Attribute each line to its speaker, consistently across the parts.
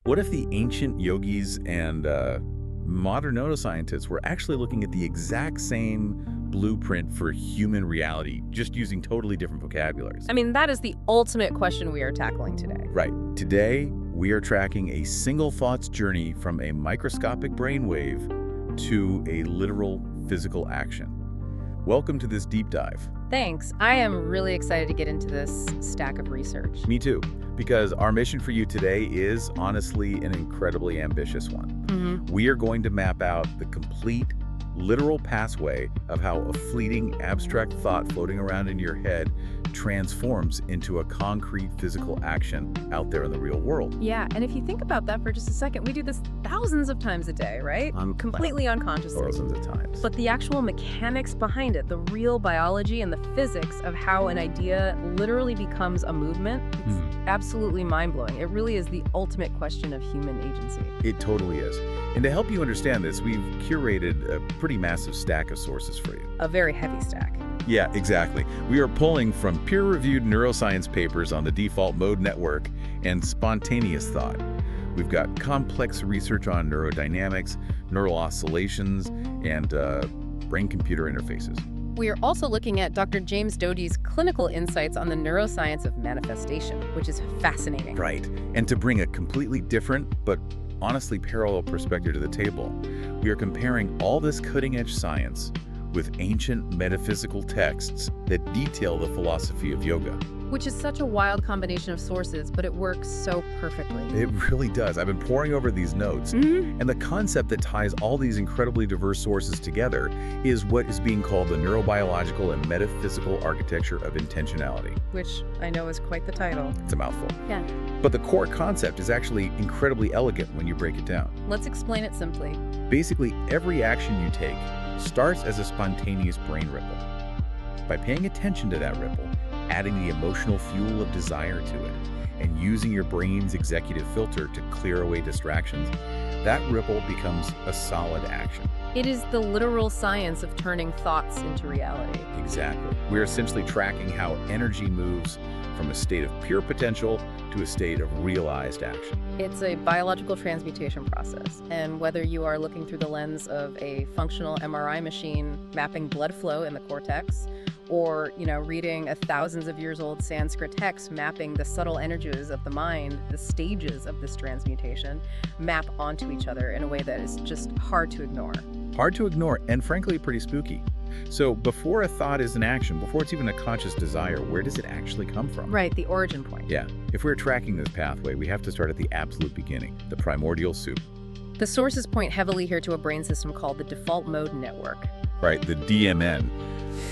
Speaker 1: What if the ancient yogis and modern neuroscientists were actually looking at the exact same blueprint for human reality, just using totally different vocabularies?
Speaker 2: I mean, that is the ultimate question we are tackling today.
Speaker 1: Right. Today, we are tracking a single thought's journey from a microscopic brainwave to a literal physical action. Welcome to this deep dive.
Speaker 2: Thanks. I am really excited to get into this stack of research.
Speaker 1: Me too, because our mission for you today is honestly an incredibly ambitious one. We are going to map out the complete, literal pathway of how a fleeting, abstract thought floating around in your head transforms into a concrete physical action out there in the real world.
Speaker 2: Yeah, and if you think about that for just a second, we do this thousands of times a day, right? Completely unconsciously.
Speaker 1: Thousands of times.
Speaker 2: But the actual mechanics behind it, the real biology and the physics of how an idea literally becomes a movement, it's absolutely mind-blowing. It really is the ultimate question of human agency.
Speaker 1: It totally is. And to help you understand this, we've curated a pretty massive stack of sources for you.
Speaker 2: A very heavy stack.
Speaker 1: Yeah, exactly. We are pulling from peer-reviewed neuroscience papers on the default mode network and spontaneous thought. We've got complex research on neurodynamics, neural oscillations, and brain-computer interfaces.
Speaker 2: We are also looking at Dr. James Doty's clinical insights on the neuroscience of manifestation, which is fascinating.
Speaker 1: Right. And to bring a completely different, but honestly parallel perspective to the table, we are comparing all this cutting-edge science with ancient metaphysical texts that detail the philosophy of yoga.
Speaker 2: Which is such a wild combination of sources, but it works so perfectly.
Speaker 1: It really does. I've been poring over these notes, and the concept that ties all these incredibly diverse sources together is what is being called the neurobiological and metaphysical architecture of intentionality.
Speaker 2: Which I know is quite the title.
Speaker 1: It's a mouthful.
Speaker 2: Yeah.
Speaker 1: But the core concept is actually incredibly elegant when you break it down.
Speaker 2: Let's explain it simply.
Speaker 1: Basically, every action you take starts as a spontaneous brain ripple. By paying attention to that ripple, adding the emotional fuel of desire to it, and using your brain's executive filter to clear away distractions, that ripple becomes a solid action.
Speaker 2: It is the literal science of turning thoughts into reality.
Speaker 1: Exactly. We're essentially tracking how energy moves from a state of pure potential to a state of realized action.
Speaker 2: It's a biological transmutation process, and whether you are looking through the lens of a functional MRI machine mapping blood flow in the cortex, or, reading a thousands of years old Sanskrit text mapping the subtle energies of the mind, the stages of this transmutation map onto each other in a way that is just hard to ignore.
Speaker 1: Hard to ignore, and frankly, pretty spooky. So before a thought is an action, before it's even a conscious desire, where does it actually come from?
Speaker 2: Right, the origin point.
Speaker 1: Yeah. If we're tracking this pathway, we have to start at the absolute beginning, the primordial soup.
Speaker 2: The sources point heavily here to a brain system called the default mode network.
Speaker 1: Right, the DMN.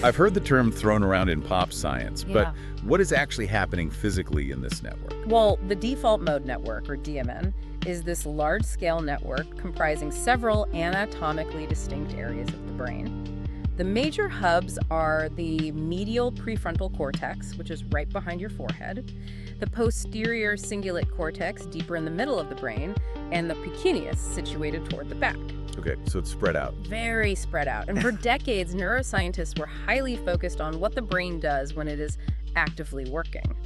Speaker 1: I've heard the term thrown around in pop science, but what is actually happening physically in this network?
Speaker 2: Well, the default mode network, or DMN, is this large-scale network comprising several anatomically distinct areas of the brain. The major hubs are the medial prefrontal cortex, which is right behind your forehead, the posterior cingulate cortex, deeper in the middle of the brain, and the precuneus, situated toward the back.
Speaker 1: Okay, so it's spread out.
Speaker 2: Very spread out. And for decades, neuroscientists were highly focused on what the brain does when it is actively working.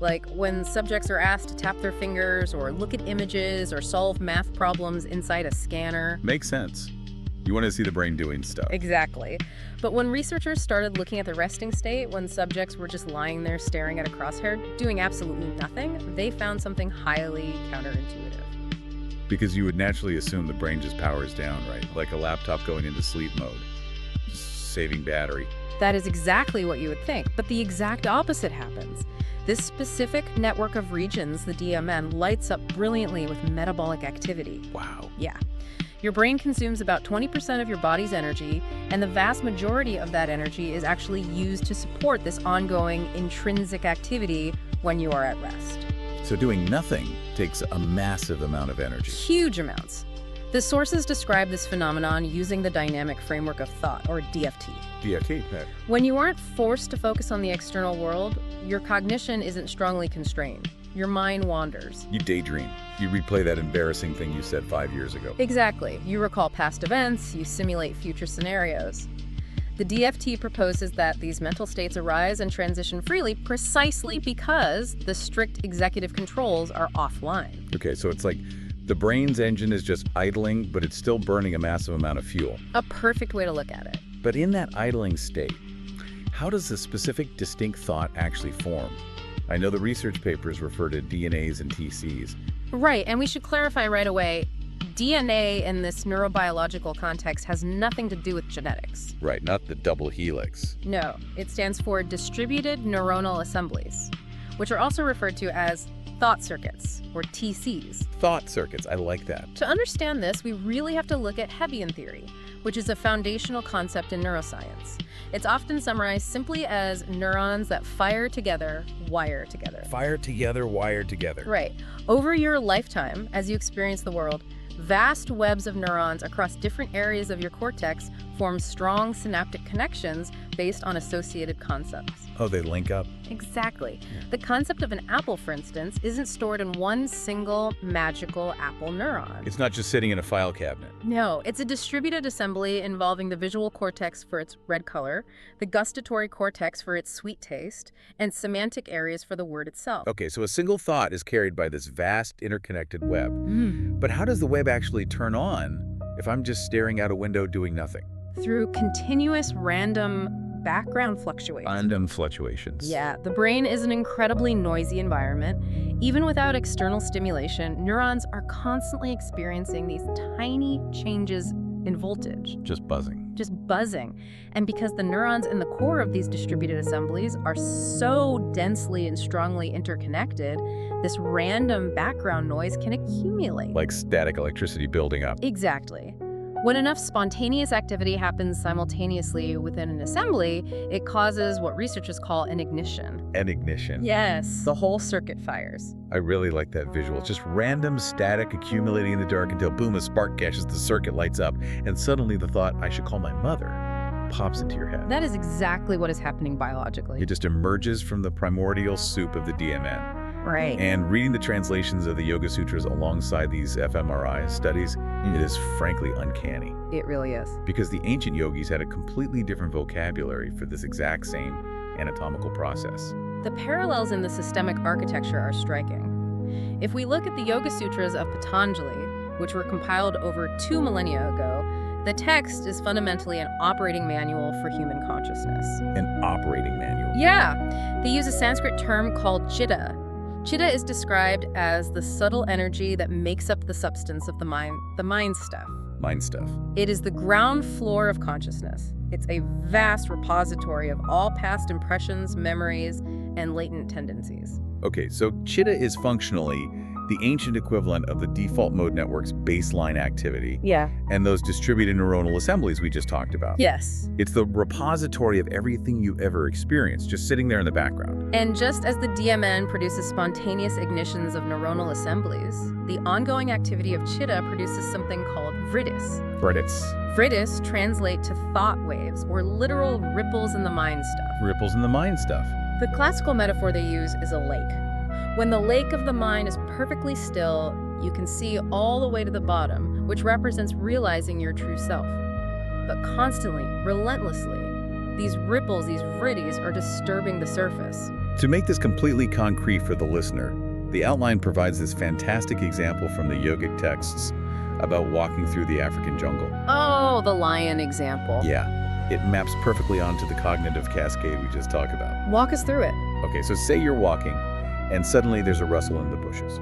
Speaker 2: Like when subjects are asked to tap their fingers or look at images or solve math problems inside a scanner.
Speaker 1: Makes sense. You want to see the brain doing stuff.
Speaker 2: Exactly. But when researchers started looking at the resting state, when subjects were just lying there staring at a crosshair, doing absolutely nothing, they found something highly counterintuitive.
Speaker 1: Because you would naturally assume the brain just powers down, right? Like a laptop going into sleep mode, just saving battery.
Speaker 2: That is exactly what you would think, but the exact opposite happens. This specific network of regions, the DMN, lights up brilliantly with metabolic activity.
Speaker 1: Wow.
Speaker 2: Yeah. Your brain consumes about 20% of your body's energy, and the vast majority of that energy is actually used to support this ongoing intrinsic activity when you are at rest.
Speaker 1: So doing nothing takes a massive amount of energy.
Speaker 2: Huge amounts. The sources describe this phenomenon using the dynamic framework of thought, or DFT.
Speaker 1: DFT.
Speaker 2: When you aren't forced to focus on the external world, your cognition isn't strongly constrained. Your mind wanders.
Speaker 1: You daydream. You replay that embarrassing thing you said 5 years ago.
Speaker 2: Exactly. You recall past events, you simulate future scenarios. The DFT proposes that these mental states arise and transition freely precisely because the strict executive controls are offline.
Speaker 1: Okay, so it's like The brain's engine is just idling, but it's still burning a massive amount of fuel.
Speaker 2: A perfect way to look at it.
Speaker 1: But in that idling state, how does the specific distinct thought actually form? I know the research papers refer to DNAs and TCs.
Speaker 2: Right, and we should clarify right away, DNA in this neurobiological context has nothing to do with genetics.
Speaker 1: Right, not the double helix.
Speaker 2: No, it stands for distributed neuronal assemblies, which are also referred to as thought circuits, or TCs.
Speaker 1: Thought circuits, I like that.
Speaker 2: To understand this, we really have to look at Hebbian theory, which is a foundational concept in neuroscience. It's often summarized simply as neurons that fire together, wire together.
Speaker 1: Fire together, wire together.
Speaker 2: Right. Over your lifetime, as you experience the world, vast webs of neurons across different areas of your cortex form strong synaptic connections based on associated concepts.
Speaker 1: Oh, they link up?
Speaker 2: Exactly. The concept of an apple, for instance, isn't stored in one single magical apple neuron.
Speaker 1: It's not just sitting in a file cabinet.
Speaker 2: No, it's a distributed assembly involving the visual cortex for its red color, the gustatory cortex for its sweet taste, and semantic areas for the word itself.
Speaker 1: Okay, so a single thought is carried by this vast interconnected web. But how does the web actually turn on if I'm just staring out a window doing nothing?
Speaker 2: Through continuous random background fluctuations.
Speaker 1: Random fluctuations.
Speaker 2: Yeah, the brain is an incredibly noisy environment. Even without external stimulation, neurons are constantly experiencing these tiny changes in voltage.
Speaker 1: Just buzzing.
Speaker 2: Just buzzing. And because the neurons in the core of these distributed assemblies are so densely and strongly interconnected, this random background noise can accumulate.
Speaker 1: Like static electricity building up.
Speaker 2: Exactly. When enough spontaneous activity happens simultaneously within an assembly, it causes what researchers call an ignition.
Speaker 1: An ignition.
Speaker 2: Yes, the whole circuit fires.
Speaker 1: I really like that visual. It's just random static accumulating in the dark until boom, a spark catches, the circuit lights up, and suddenly the thought, I should call my mother, pops into your head.
Speaker 2: That is exactly what is happening biologically.
Speaker 1: It just emerges from the primordial soup of the DMN.
Speaker 2: Right.
Speaker 1: And reading the translations of the Yoga Sutras alongside these fMRI studies, it is frankly uncanny.
Speaker 2: It really is.
Speaker 1: Because the ancient yogis had a completely different vocabulary for this exact same anatomical process.
Speaker 2: The parallels in the systemic architecture are striking. If we look at the Yoga Sutras of Patanjali, which were compiled over 2 millennia ago, the text is fundamentally an operating manual for human consciousness.
Speaker 1: An operating manual.
Speaker 2: Yeah. They use a Sanskrit term called chitta. Chitta is described as the subtle energy that makes up the substance of the mind stuff.
Speaker 1: Mind stuff.
Speaker 2: It is the ground floor of consciousness. It's a vast repository of all past impressions, memories, and latent tendencies.
Speaker 1: Okay, so chitta is functionally the ancient equivalent of the default mode network's baseline activity.
Speaker 2: Yeah.
Speaker 1: And those distributed neuronal assemblies we just talked about.
Speaker 2: Yes.
Speaker 1: It's the repository of everything you've ever experienced, just sitting there in the background.
Speaker 2: And just as the DMN produces spontaneous ignitions of neuronal assemblies, the ongoing activity of chitta produces something called vriddis. Vriddis translate to thought waves, or literal ripples in the mind stuff.
Speaker 1: Ripples in the mind stuff.
Speaker 2: The classical metaphor they use is a lake. When the lake of the mind is perfectly still, you can see all the way to the bottom, which represents realizing your true self. But constantly, relentlessly, these ripples, these vriddis, are disturbing the surface.
Speaker 1: To make this completely concrete for the listener, the outline provides this fantastic example from the yogic texts about walking through the African jungle.
Speaker 2: Oh, the lion example.
Speaker 1: Yeah, it maps perfectly onto the cognitive cascade we just talked about.
Speaker 2: Walk us through it.
Speaker 1: Okay, so say you're walking, and suddenly there's a rustle in the bushes.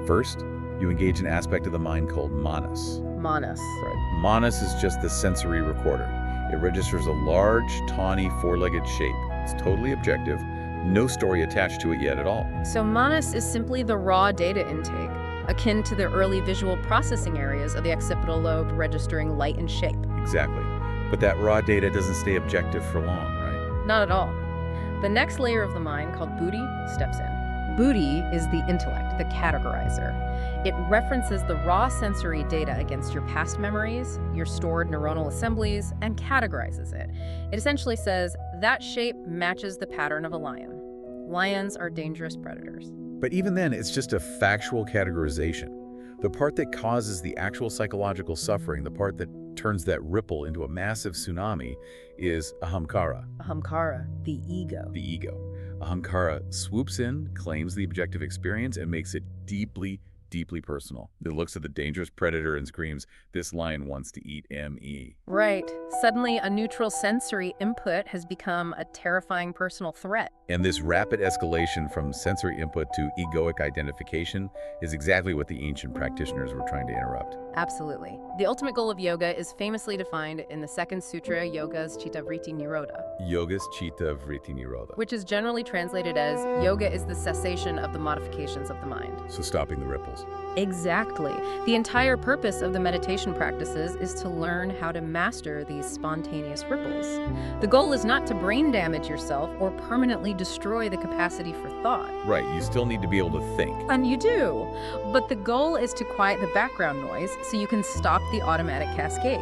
Speaker 1: First, you engage an aspect of the mind called manas.
Speaker 2: Manas.
Speaker 1: Right. Manas is just the sensory recorder. It registers a large, tawny, four-legged shape. It's totally objective, no story attached to it yet at all.
Speaker 2: So manas is simply the raw data intake, akin to the early visual processing areas of the occipital lobe registering light and shape.
Speaker 1: Exactly. But that raw data doesn't stay objective for long, right?
Speaker 2: Not at all. The next layer of the mind, called buddhi, steps in. Buddhi is the intellect, the categorizer. It references the raw sensory data against your past memories, your stored neuronal assemblies, and categorizes it. It essentially says, that shape matches the pattern of a lion. Lions are dangerous predators.
Speaker 1: But even then, it's just a factual categorization. The part that causes the actual psychological suffering, the part that turns that ripple into a massive tsunami, is ahamkara.
Speaker 2: Ahamkara, the ego.
Speaker 1: The ego. Ahamkara swoops in, claims the objective experience, and makes it deeply, deeply personal. It looks at the dangerous predator and screams, "This lion wants to eat me."
Speaker 2: Right. Suddenly, a neutral sensory input has become a terrifying personal threat.
Speaker 1: And this rapid escalation from sensory input to egoic identification is exactly what the ancient practitioners were trying to interrupt.
Speaker 2: Absolutely. The ultimate goal of yoga is famously defined in the second sutra, Yoga's Chitta Vritti Nirodha,
Speaker 1: Yoga's Chitta Vritti Nirodha.
Speaker 2: which is generally translated as yoga is the cessation of the modifications of the mind.
Speaker 1: So stopping the ripples.
Speaker 2: Exactly. The entire purpose of the meditation practices is to learn how to master these spontaneous ripples. The goal is not to brain damage yourself or permanently destroy the capacity for thought.
Speaker 1: Right, you still need to be able to think.
Speaker 2: And you do. But the goal is to quiet the background noise so you can stop the automatic cascade.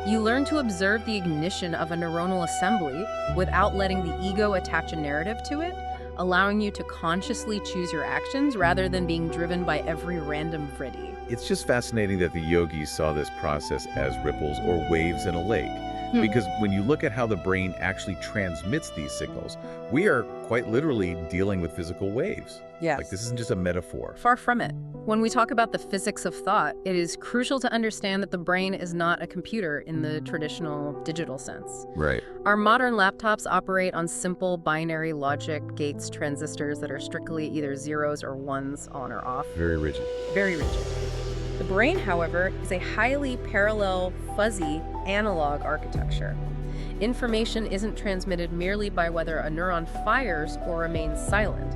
Speaker 2: You learn to observe the ignition of a neuronal assembly without letting the ego attach a narrative to it, allowing you to consciously choose your actions rather than being driven by every random vritti.
Speaker 1: It's just fascinating that the yogis saw this process as ripples or waves in a lake. Because when you look at how the brain actually transmits these signals, we are quite literally dealing with physical waves.
Speaker 2: Yes.
Speaker 1: Like, this isn't just a metaphor.
Speaker 2: Far from it. When we talk about the physics of thought, it is crucial to understand that the brain is not a computer in the traditional digital sense.
Speaker 1: Right.
Speaker 2: Our modern laptops operate on simple binary logic gates, transistors that are strictly either zeros or ones, on or off.
Speaker 1: Very rigid.
Speaker 2: Very rigid. The brain, however, is a highly parallel, fuzzy, analog architecture. Information isn't transmitted merely by whether a neuron fires or remains silent.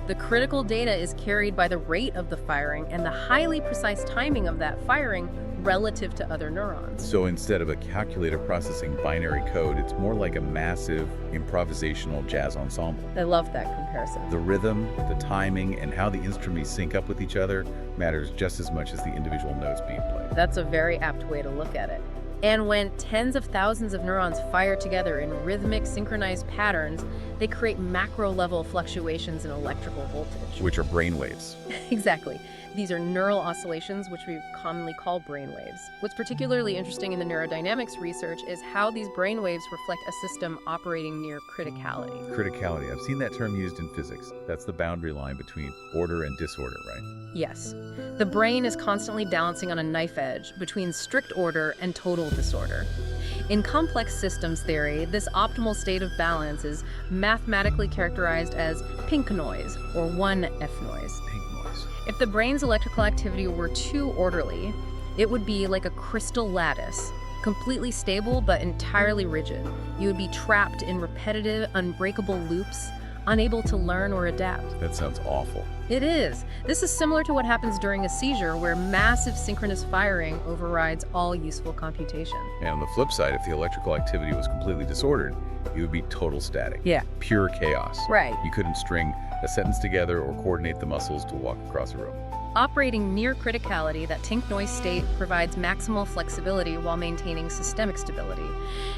Speaker 2: The critical data is carried by the rate of the firing and the highly precise timing of that firing relative to other neurons.
Speaker 1: So instead of a calculator processing binary code, it's more like a massive improvisational jazz ensemble.
Speaker 2: I love that comparison.
Speaker 1: The rhythm, the timing, and how the instruments sync up with each other matters just as much as the individual notes being played.
Speaker 2: That's a very apt way to look at it. And when tens of thousands of neurons fire together in rhythmic, synchronized patterns, they create macro-level fluctuations in electrical voltage.
Speaker 1: Which are brain waves.
Speaker 2: Exactly. These are neural oscillations, which we commonly call brainwaves. What's particularly interesting in the neurodynamics research is how these brainwaves reflect a system operating near criticality.
Speaker 1: Criticality. I've seen that term used in physics. That's the boundary line between order and disorder, right?
Speaker 2: Yes. The brain is constantly balancing on a knife edge between strict order and total disorder. In complex systems theory, this optimal state of balance is mathematically characterized as pink noise, or 1F noise.
Speaker 1: Pink noise.
Speaker 2: If the brain's electrical activity were too orderly, it would be like a crystal lattice, completely stable but entirely rigid. You would be trapped in repetitive, unbreakable loops, unable to learn or adapt.
Speaker 1: That sounds awful.
Speaker 2: It is. This is similar to what happens during a seizure, where massive synchronous firing overrides all useful computation.
Speaker 1: And on the flip side, if the electrical activity was completely disordered, it would be total static.
Speaker 2: Yeah.
Speaker 1: Pure chaos.
Speaker 2: Right.
Speaker 1: You couldn't string a sentence together or coordinate the muscles to walk across a room.
Speaker 2: Operating near criticality, that pink noise state provides maximal flexibility while maintaining systemic stability.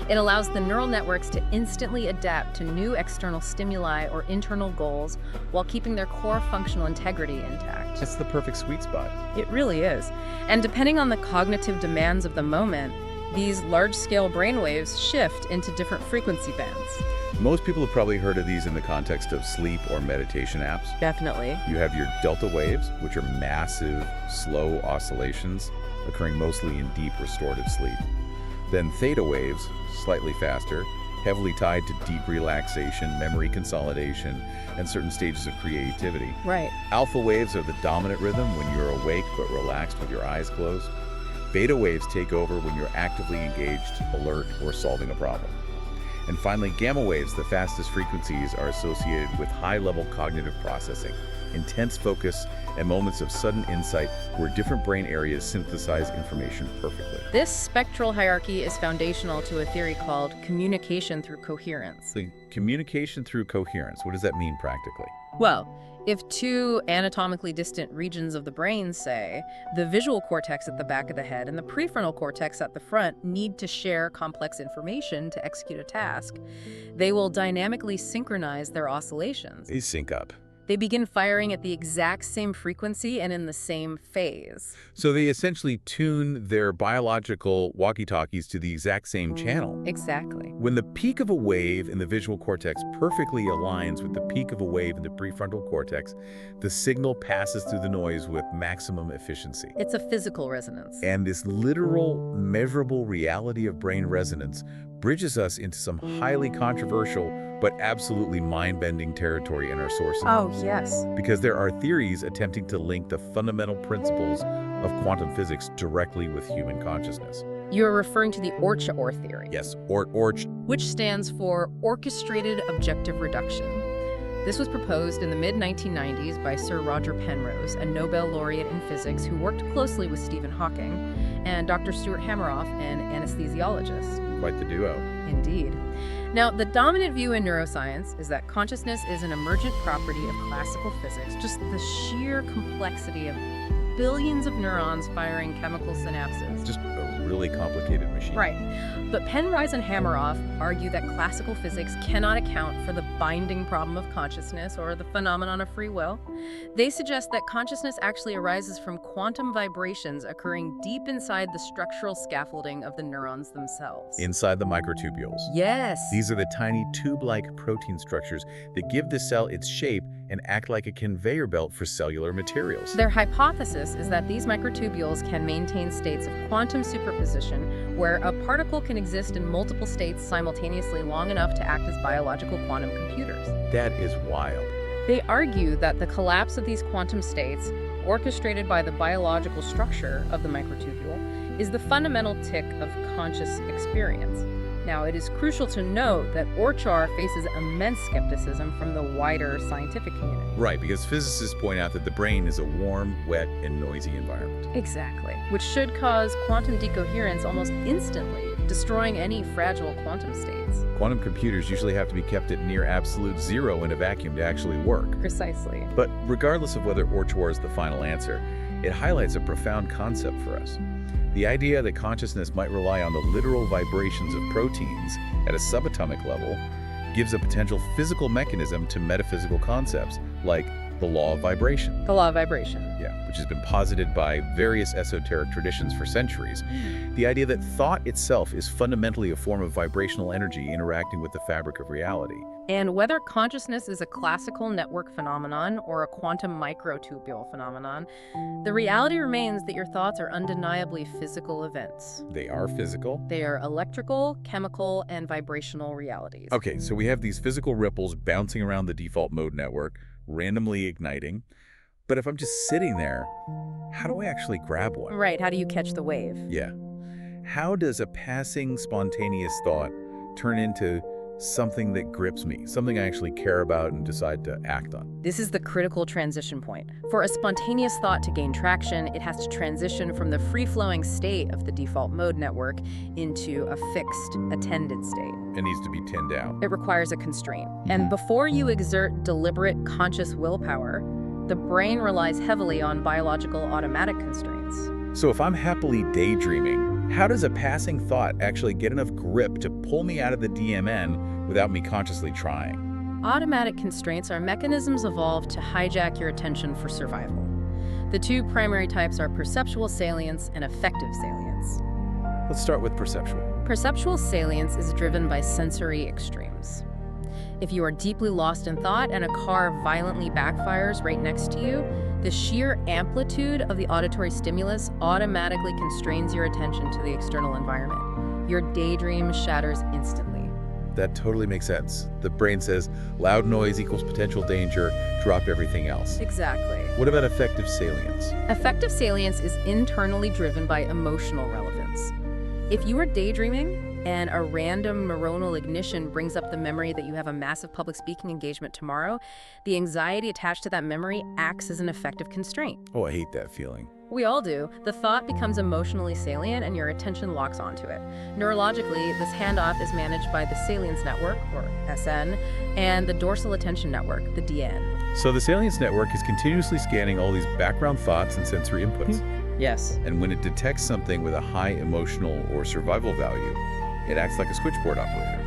Speaker 2: It allows the neural networks to instantly adapt to new external stimuli or internal goals while keeping their core functional integrity intact.
Speaker 1: That's the perfect sweet spot.
Speaker 2: It really is. And depending on the cognitive demands of the moment, these large-scale brainwaves shift into different frequency bands.
Speaker 1: Most people have probably heard of these in the context of sleep or meditation apps.
Speaker 2: Definitely.
Speaker 1: You have your delta waves, which are massive, slow oscillations occurring mostly in deep restorative sleep. Then theta waves, slightly faster, heavily tied to deep relaxation, memory consolidation, and certain stages of creativity.
Speaker 2: Right.
Speaker 1: Alpha waves are the dominant rhythm when you're awake but relaxed with your eyes closed. Beta waves take over when you're actively engaged, alert, or solving a problem. And finally, gamma waves, the fastest frequencies, are associated with high-level cognitive processing, intense focus, and moments of sudden insight where different brain areas synthesize information perfectly.
Speaker 2: This spectral hierarchy is foundational to a theory called communication through coherence.
Speaker 1: The communication through coherence, what does that mean practically?
Speaker 2: Well, if two anatomically distant regions of the brain, say, the visual cortex at the back of the head and the prefrontal cortex at the front, need to share complex information to execute a task, they will dynamically synchronize their oscillations.
Speaker 1: They sync up.
Speaker 2: They begin firing at the exact same frequency and in the same phase.
Speaker 1: So they essentially tune their biological walkie-talkies to the exact same channel.
Speaker 2: Exactly.
Speaker 1: When the peak of a wave in the visual cortex perfectly aligns with the peak of a wave in the prefrontal cortex, the signal passes through the noise with maximum efficiency.
Speaker 2: It's a physical resonance.
Speaker 1: And this literal, measurable reality of brain resonance bridges us into some highly controversial but absolutely mind-bending territory in our sources.
Speaker 2: Oh, yes.
Speaker 1: Because there are theories attempting to link the fundamental principles of quantum physics directly with human consciousness.
Speaker 2: You're referring to the ORCHA theory.
Speaker 1: Yes, ORCH.
Speaker 2: Which stands for Orchestrated Objective Reduction. This was proposed in the mid-1990s by Sir Roger Penrose, a Nobel laureate in physics who worked closely with Stephen Hawking, and Dr. Stuart Hameroff, an anesthesiologist.
Speaker 1: Quite the duo.
Speaker 2: Indeed. Now, the dominant view in neuroscience is that consciousness is an emergent property of classical physics, just the sheer complexity of billions of neurons firing chemical synapses.
Speaker 1: Just a really complicated machine.
Speaker 2: Right. But Penrose and Hameroff argue that classical physics cannot account for the binding problem of consciousness or the phenomenon of free will. They suggest that consciousness actually arises from quantum vibrations occurring deep inside the structural scaffolding of the neurons themselves.
Speaker 1: Inside the microtubules.
Speaker 2: Yes.
Speaker 1: These are the tiny tube-like protein structures that give the cell its shape and act like a conveyor belt for cellular materials.
Speaker 2: Their hypothesis is that these microtubules can maintain states of quantum superposition where a particle can exist in multiple states simultaneously long enough to act as biological quantum computers.
Speaker 1: That is wild.
Speaker 2: They argue that the collapse of these quantum states, orchestrated by the biological structure of the microtubule, is the fundamental tick of conscious experience. Now, it is crucial to note that ORCHAR faces immense skepticism from the wider scientific community.
Speaker 1: Right, because physicists point out that the brain is a warm, wet, and noisy environment.
Speaker 2: Exactly. Which should cause quantum decoherence almost instantly, destroying any fragile quantum states.
Speaker 1: Quantum computers usually have to be kept at near absolute zero in a vacuum to actually work.
Speaker 2: Precisely.
Speaker 1: But regardless of whether ORCHAR is the final answer, it highlights a profound concept for us. The idea that consciousness might rely on the literal vibrations of proteins at a subatomic level gives a potential physical mechanism to metaphysical concepts like the law of vibration.
Speaker 2: The law of vibration.
Speaker 1: Yeah, which has been posited by various esoteric traditions for centuries. The idea that thought itself is fundamentally a form of vibrational energy interacting with the fabric of reality.
Speaker 2: And whether consciousness is a classical network phenomenon or a quantum microtubule phenomenon, the reality remains that your thoughts are undeniably physical events.
Speaker 1: They are physical?
Speaker 2: They are electrical, chemical, and vibrational realities.
Speaker 1: Okay, so we have these physical ripples bouncing around the default mode network, randomly igniting. But if I'm just sitting there, how do I actually grab one?
Speaker 2: Right, how do you catch the wave?
Speaker 1: Yeah. How does a passing spontaneous thought turn into something that grips me, something I actually care about and decide to act on?
Speaker 2: This is the critical transition point. For a spontaneous thought to gain traction, it has to transition from the free-flowing state of the default mode network into a fixed, attended state.
Speaker 1: It needs to be tinned out.
Speaker 2: It requires a constraint. And before you exert deliberate, conscious willpower, the brain relies heavily on biological automatic constraints.
Speaker 1: So if I'm happily daydreaming, how does a passing thought actually get enough grip to pull me out of the DMN without me consciously trying?
Speaker 2: Automatic constraints are mechanisms evolved to hijack your attention for survival. The two primary types are perceptual salience and affective salience.
Speaker 1: Let's start with perceptual.
Speaker 2: Perceptual salience is driven by sensory extremes. If you are deeply lost in thought and a car violently backfires right next to you, the sheer amplitude of the auditory stimulus automatically constrains your attention to the external environment. Your daydream shatters instantly.
Speaker 1: That totally makes sense. The brain says, loud noise equals potential danger, drop everything else.
Speaker 2: Exactly.
Speaker 1: What about affective salience?
Speaker 2: Affective salience is internally driven by emotional relevance. If you are daydreaming, and a random neuronal ignition brings up the memory that you have a massive public speaking engagement tomorrow, the anxiety attached to that memory acts as an affective constraint.
Speaker 1: Oh, I hate that feeling.
Speaker 2: We all do. The thought becomes emotionally salient and your attention locks onto it. Neurologically, this handoff is managed by the salience network, or SN, and the dorsal attention network, the DN.
Speaker 1: So the salience network is continuously scanning all these background thoughts and sensory inputs.
Speaker 2: Yes.
Speaker 1: And when it detects something with a high emotional or survival value, it acts like a switchboard operator.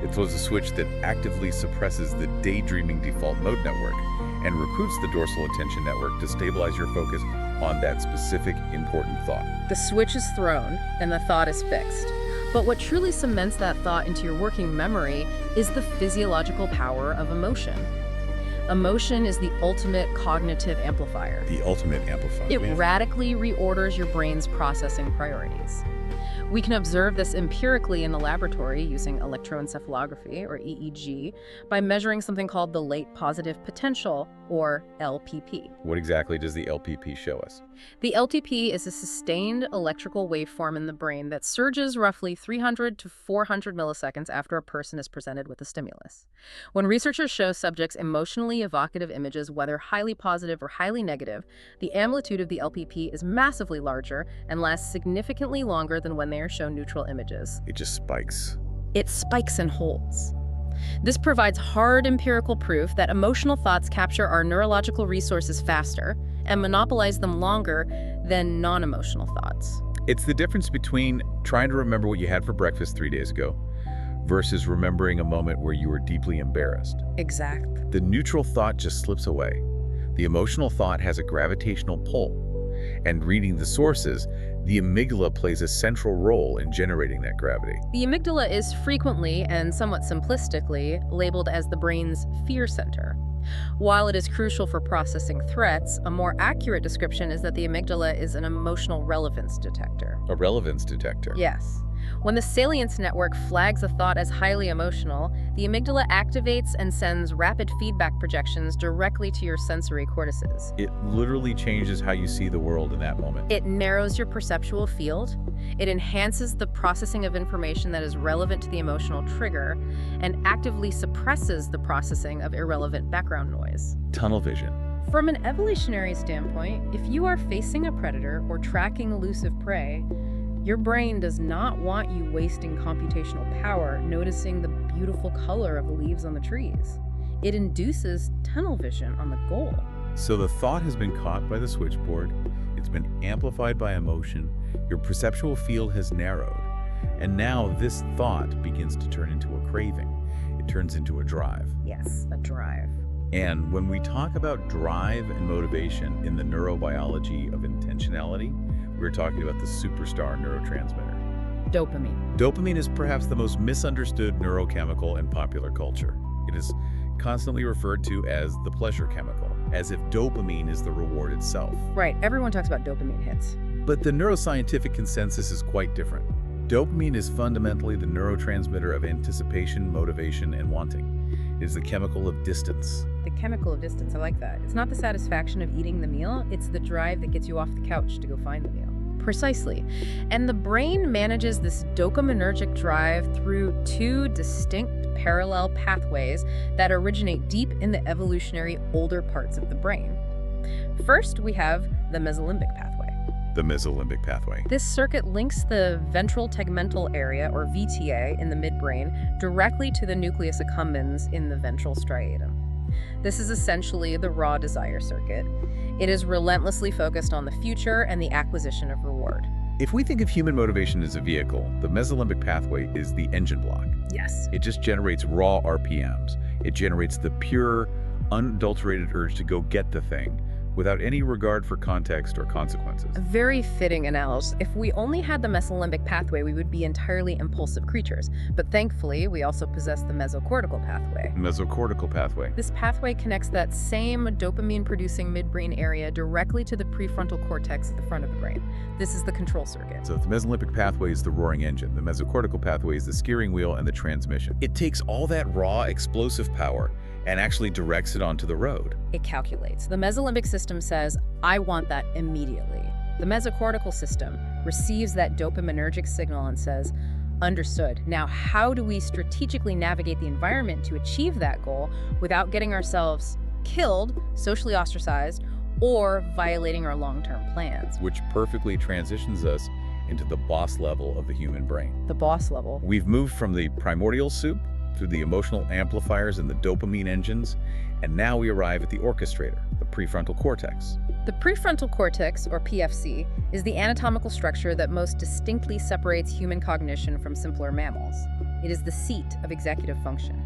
Speaker 1: It throws a switch that actively suppresses the daydreaming default mode network and recruits the dorsal attention network to stabilize your focus on that specific important thought.
Speaker 2: The switch is thrown and the thought is fixed. But what truly cements that thought into your working memory is the physiological power of emotion. Emotion is the ultimate cognitive amplifier.
Speaker 1: The ultimate amplifier.
Speaker 2: It radically reorders your brain's processing priorities. We can observe this empirically in the laboratory using electroencephalography, or EEG, by measuring something called the late positive potential, or LPP.
Speaker 1: What exactly does the LPP show us?
Speaker 2: The LTP is a sustained electrical waveform in the brain that surges roughly 300 to 400 milliseconds after a person is presented with a stimulus. When researchers show subjects emotionally evocative images, whether highly positive or highly negative, the amplitude of the LPP is massively larger and lasts significantly longer than when they are shown neutral images.
Speaker 1: It just spikes.
Speaker 2: It spikes and holds. This provides hard empirical proof that emotional thoughts capture our neurological resources faster and monopolize them longer than non-emotional thoughts.
Speaker 1: It's the difference between trying to remember what you had for breakfast 3 days ago versus remembering a moment where you were deeply embarrassed.
Speaker 2: Exactly.
Speaker 1: The neutral thought just slips away. The emotional thought has a gravitational pull. And reading the sources, the amygdala plays a central role in generating that gravity.
Speaker 2: The amygdala is frequently and somewhat simplistically labeled as the brain's fear center. While it is crucial for processing threats, a more accurate description is that the amygdala is an emotional relevance detector.
Speaker 1: A relevance detector?
Speaker 2: Yes. When the salience network flags a thought as highly emotional, the amygdala activates and sends rapid feedback projections directly to your sensory cortices.
Speaker 1: It literally changes how you see the world in that moment.
Speaker 2: It narrows your perceptual field, it enhances the processing of information that is relevant to the emotional trigger, and actively suppresses the processing of irrelevant background noise.
Speaker 1: Tunnel vision.
Speaker 2: From an evolutionary standpoint, if you are facing a predator or tracking elusive prey, your brain does not want you wasting computational power noticing the beautiful color of the leaves on the trees. It induces tunnel vision on the goal.
Speaker 1: So the thought has been caught by the switchboard, it's been amplified by emotion, your perceptual field has narrowed, and now this thought begins to turn into a craving. It turns into a drive.
Speaker 2: Yes, a drive.
Speaker 1: And when we talk about drive and motivation in the neurobiology of intentionality, we're talking about the superstar neurotransmitter.
Speaker 2: Dopamine.
Speaker 1: Dopamine is perhaps the most misunderstood neurochemical in popular culture. It is constantly referred to as the pleasure chemical, as if dopamine is the reward itself.
Speaker 2: Right, everyone talks about dopamine hits.
Speaker 1: But the neuroscientific consensus is quite different. Dopamine is fundamentally the neurotransmitter of anticipation, motivation, and wanting. It is the chemical of distance.
Speaker 2: The chemical of distance, I like that. It's not the satisfaction of eating the meal, it's the drive that gets you off the couch to go find the meal. Precisely. And the brain manages this dopaminergic drive through two distinct parallel pathways that originate deep in the evolutionary older parts of the brain. First, we have the mesolimbic pathway.
Speaker 1: The mesolimbic pathway.
Speaker 2: This circuit links the ventral tegmental area, or VTA, in the midbrain directly to the nucleus accumbens in the ventral striatum. This is essentially the raw desire circuit. It is relentlessly focused on the future and the acquisition of reward.
Speaker 1: If we think of human motivation as a vehicle, the mesolimbic pathway is the engine block.
Speaker 2: Yes.
Speaker 1: It just generates raw RPMs. It generates the pure, unadulterated urge to go get the thing without any regard for context or consequences.
Speaker 2: A very fitting analogy. If we only had the mesolimbic pathway, we would be entirely impulsive creatures. But thankfully, we also possess the mesocortical pathway.
Speaker 1: Mesocortical pathway.
Speaker 2: This pathway connects that same dopamine-producing midbrain area directly to the prefrontal cortex at the front of the brain. This is the control circuit.
Speaker 1: So the mesolimbic pathway is the roaring engine. The mesocortical pathway is the steering wheel and the transmission. It takes all that raw, explosive power and actually directs it onto the road.
Speaker 2: It calculates. The mesolimbic system says, I want that immediately. The mesocortical system receives that dopaminergic signal and says, understood. Now, how do we strategically navigate the environment to achieve that goal without getting ourselves killed, socially ostracized, or violating our long-term plans?
Speaker 1: Which perfectly transitions us into the boss level of the human brain.
Speaker 2: The boss level.
Speaker 1: We've moved from the primordial soup through the emotional amplifiers and the dopamine engines, and now we arrive at the orchestrator, the prefrontal cortex.
Speaker 2: The prefrontal cortex, or PFC, is the anatomical structure that most distinctly separates human cognition from simpler mammals. It is the seat of executive function.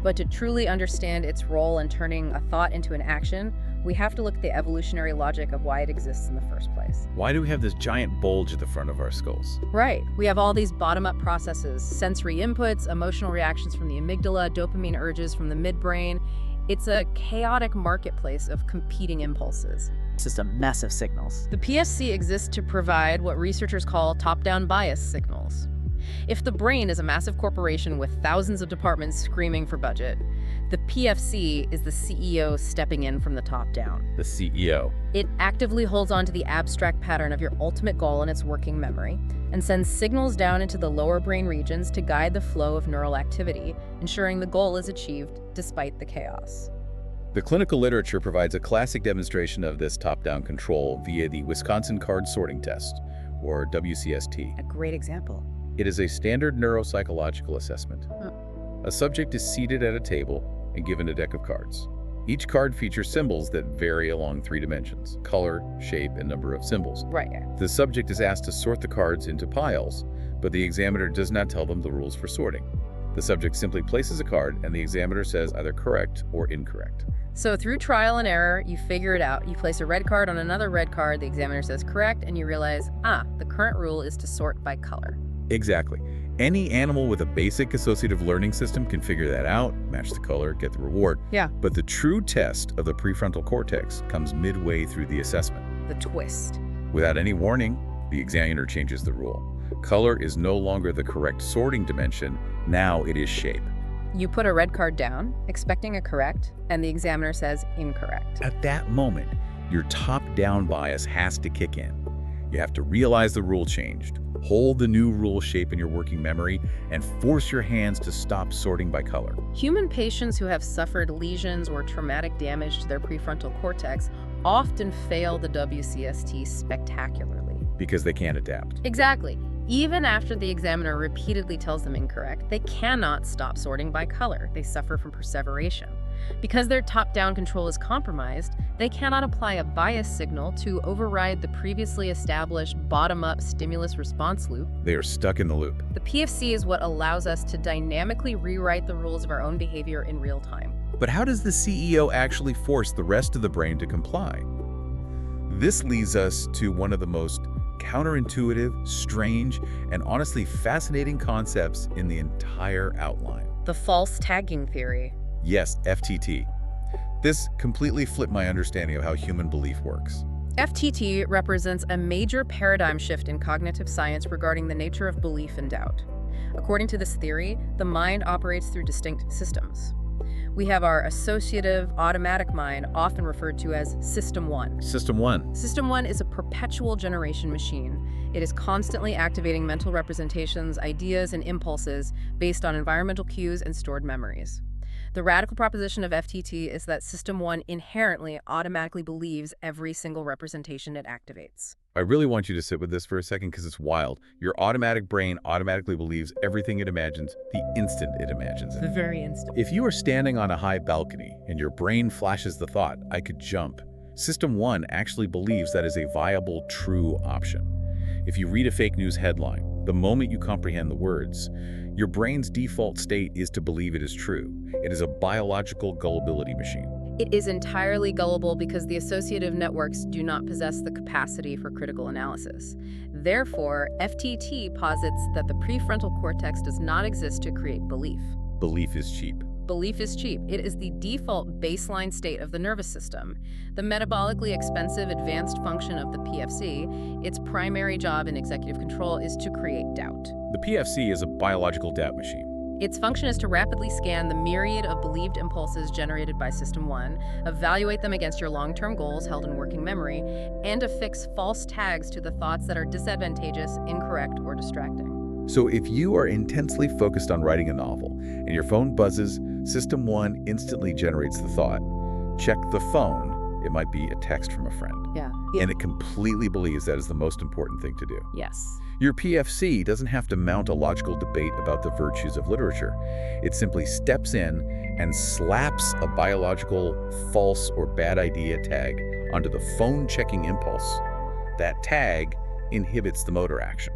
Speaker 2: But to truly understand its role in turning a thought into an action, we have to look at the evolutionary logic of why it exists in the first place.
Speaker 1: Why do we have this giant bulge at the front of our skulls?
Speaker 2: Right. We have all these bottom-up processes, sensory inputs, emotional reactions from the amygdala, dopamine urges from the midbrain. It's a chaotic marketplace of competing impulses.
Speaker 3: It's just a mess of signals.
Speaker 2: The PSC exists to provide what researchers call top-down bias signals. If the brain is a massive corporation with thousands of departments screaming for budget, the PFC is the CEO stepping in from the top down.
Speaker 1: The CEO.
Speaker 2: It actively holds on to the abstract pattern of your ultimate goal in its working memory and sends signals down into the lower brain regions to guide the flow of neural activity, ensuring the goal is achieved despite the chaos.
Speaker 1: The clinical literature provides a classic demonstration of this top-down control via the Wisconsin Card Sorting Test, or WCST.
Speaker 3: A great example.
Speaker 1: It is a standard neuropsychological assessment. A subject is seated at a table and given a deck of cards. Each card features symbols that vary along 3 dimensions: color, shape, and number of symbols.
Speaker 2: Right.
Speaker 1: The subject is asked to sort the cards into piles, but the examiner does not tell them the rules for sorting. The subject simply places a card, and the examiner says either correct or incorrect.
Speaker 2: So through trial and error, you figure it out. You place a red card on another red card, the examiner says correct, and you realize, the current rule is to sort by color.
Speaker 1: Exactly. Any animal with a basic associative learning system can figure that out, match the color, get the reward.
Speaker 2: Yeah.
Speaker 1: But the true test of the prefrontal cortex comes midway through the assessment.
Speaker 2: The twist.
Speaker 1: Without any warning, the examiner changes the rule. Color is no longer the correct sorting dimension, now it is shape.
Speaker 2: You put a red card down, expecting a correct, and the examiner says incorrect.
Speaker 1: At that moment, your top-down bias has to kick in. You have to realize the rule changed, hold the new rule shape in your working memory, and force your hands to stop sorting by color.
Speaker 2: Human patients who have suffered lesions or traumatic damage to their prefrontal cortex often fail the WCST spectacularly.
Speaker 1: Because they can't adapt.
Speaker 2: Exactly. Even after the examiner repeatedly tells them incorrect, they cannot stop sorting by color. They suffer from perseveration. Because their top-down control is compromised, they cannot apply a bias signal to override the previously established bottom-up stimulus-response loop.
Speaker 1: They are stuck in the loop.
Speaker 2: The PFC is what allows us to dynamically rewrite the rules of our own behavior in real time.
Speaker 1: But how does the CEO actually force the rest of the brain to comply? This leads us to one of the most counterintuitive, strange, and honestly fascinating concepts in the entire outline.
Speaker 2: The false tagging theory.
Speaker 1: Yes, FTT. This completely flipped my understanding of how human belief works.
Speaker 2: FTT represents a major paradigm shift in cognitive science regarding the nature of belief and doubt. According to this theory, the mind operates through distinct systems. We have our associative, automatic mind, often referred to as System 1.
Speaker 1: System 1.
Speaker 2: System 1 is a perpetual generation machine. It is constantly activating mental representations, ideas, and impulses based on environmental cues and stored memories. The radical proposition of FTT is that System 1 inherently automatically believes every single representation it activates.
Speaker 1: I really want you to sit with this for a second because it's wild. Your automatic brain automatically believes everything it imagines the instant it imagines it.
Speaker 2: The very instant.
Speaker 1: If you are standing on a high balcony and your brain flashes the thought, I could jump, System 1 actually believes that is a viable, true option. If you read a fake news headline, the moment you comprehend the words, your brain's default state is to believe it is true. It is a biological gullibility machine.
Speaker 2: It is entirely gullible because the associative networks do not possess the capacity for critical analysis. Therefore, FTT posits that the prefrontal cortex does not exist to create belief.
Speaker 1: Belief is cheap.
Speaker 2: Belief is cheap. It is the default baseline state of the nervous system. The metabolically expensive advanced function of the PFC, its primary job in executive control is to create doubt.
Speaker 1: The PFC is a biological doubt machine.
Speaker 2: Its function is to rapidly scan the myriad of believed impulses generated by System 1, evaluate them against your long-term goals held in working memory, and affix false tags to the thoughts that are disadvantageous, incorrect, or distracting.
Speaker 1: So if you are intensely focused on writing a novel and your phone buzzes, System 1 instantly generates the thought. Check the phone. It might be a text from a friend.
Speaker 2: Yeah.
Speaker 1: And it completely believes that is the most important thing to do.
Speaker 2: Yes.
Speaker 1: Your PFC doesn't have to mount a logical debate about the virtues of literature. It simply steps in and slaps a biological false or bad idea tag onto the phone-checking impulse. That tag inhibits the motor action.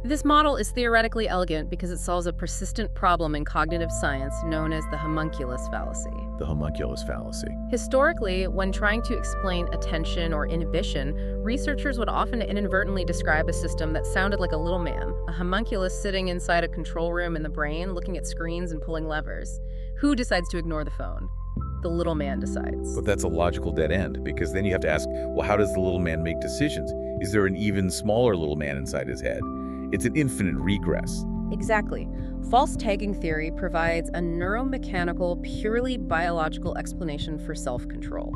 Speaker 2: This model is theoretically elegant because it solves a persistent problem in cognitive science known as the homunculus fallacy.
Speaker 1: The homunculus fallacy.
Speaker 2: Historically, when trying to explain attention or inhibition, researchers would often inadvertently describe a system that sounded like a little man, a homunculus sitting inside a control room in the brain, looking at screens and pulling levers. Who decides to ignore the phone? The little man decides.
Speaker 1: But that's a logical dead end, because then you have to ask, well, how does the little man make decisions? Is there an even smaller little man inside his head? It's an infinite regress.
Speaker 2: Exactly. False tagging theory provides a neuromechanical, purely biological explanation for self-control.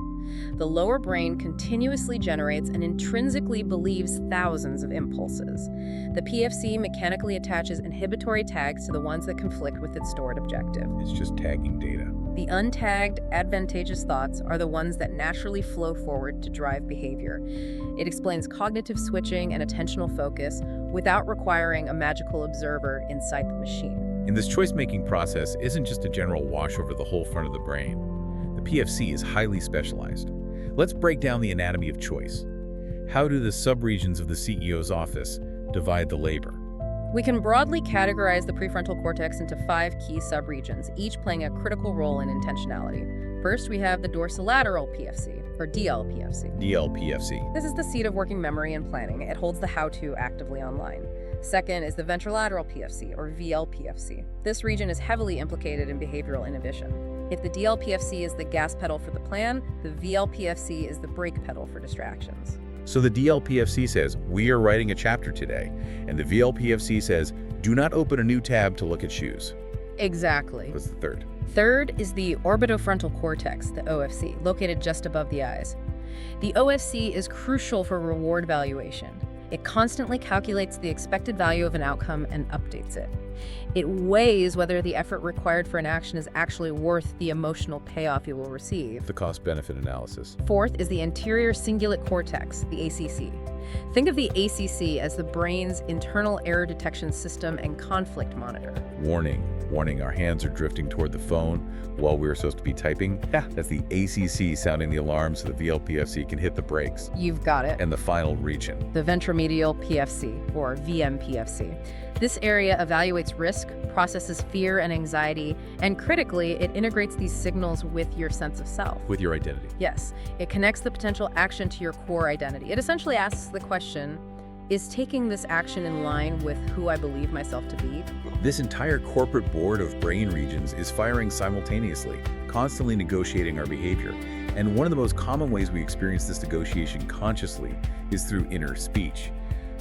Speaker 2: The lower brain continuously generates and intrinsically believes thousands of impulses. The PFC mechanically attaches inhibitory tags to the ones that conflict with its stored objective.
Speaker 1: It's just tagging data.
Speaker 2: The untagged, advantageous thoughts are the ones that naturally flow forward to drive behavior. It explains cognitive switching and attentional focus without requiring a magical observer inside the machine.
Speaker 1: And this choice-making process isn't just a general wash over the whole front of the brain. The PFC is highly specialized. Let's break down the anatomy of choice. How do the subregions of the CEO's office divide the labor?
Speaker 2: We can broadly categorize the prefrontal cortex into 5 key subregions, each playing a critical role in intentionality. First, we have the dorsolateral PFC, or DLPFC.
Speaker 1: DLPFC.
Speaker 2: This is the seat of working memory and planning. It holds the how-to actively online. Second is the ventrolateral PFC, or VLPFC. This region is heavily implicated in behavioral inhibition. If the DLPFC is the gas pedal for the plan, the VLPFC is the brake pedal for distractions.
Speaker 1: So the DLPFC says, we are writing a chapter today, and the VLPFC says, do not open a new tab to look at shoes.
Speaker 2: Exactly.
Speaker 1: What's the third?
Speaker 2: Third is the orbitofrontal cortex, the OFC, located just above the eyes. The OFC is crucial for reward valuation. It constantly calculates the expected value of an outcome and updates it. It weighs whether the effort required for an action is actually worth the emotional payoff you will receive.
Speaker 1: The cost-benefit analysis.
Speaker 2: Fourth is the anterior cingulate cortex, the ACC. Think of the ACC as the brain's internal error detection system and conflict monitor.
Speaker 1: Warning, our hands are drifting toward the phone while we're supposed to be typing. Yeah, that's the ACC sounding the alarm so the VLPFC can hit the brakes.
Speaker 2: You've got it.
Speaker 1: And the final region.
Speaker 2: The ventromedial PFC, or VMPFC. This area evaluates risk, processes fear and anxiety, and critically, it integrates these signals with your sense of self.
Speaker 1: With your identity.
Speaker 2: Yes, it connects the potential action to your core identity. It essentially asks the question, is taking this action in line with who I believe myself to be?
Speaker 1: This entire corporate board of brain regions is firing simultaneously, constantly negotiating our behavior. And one of the most common ways we experience this negotiation consciously is through inner speech.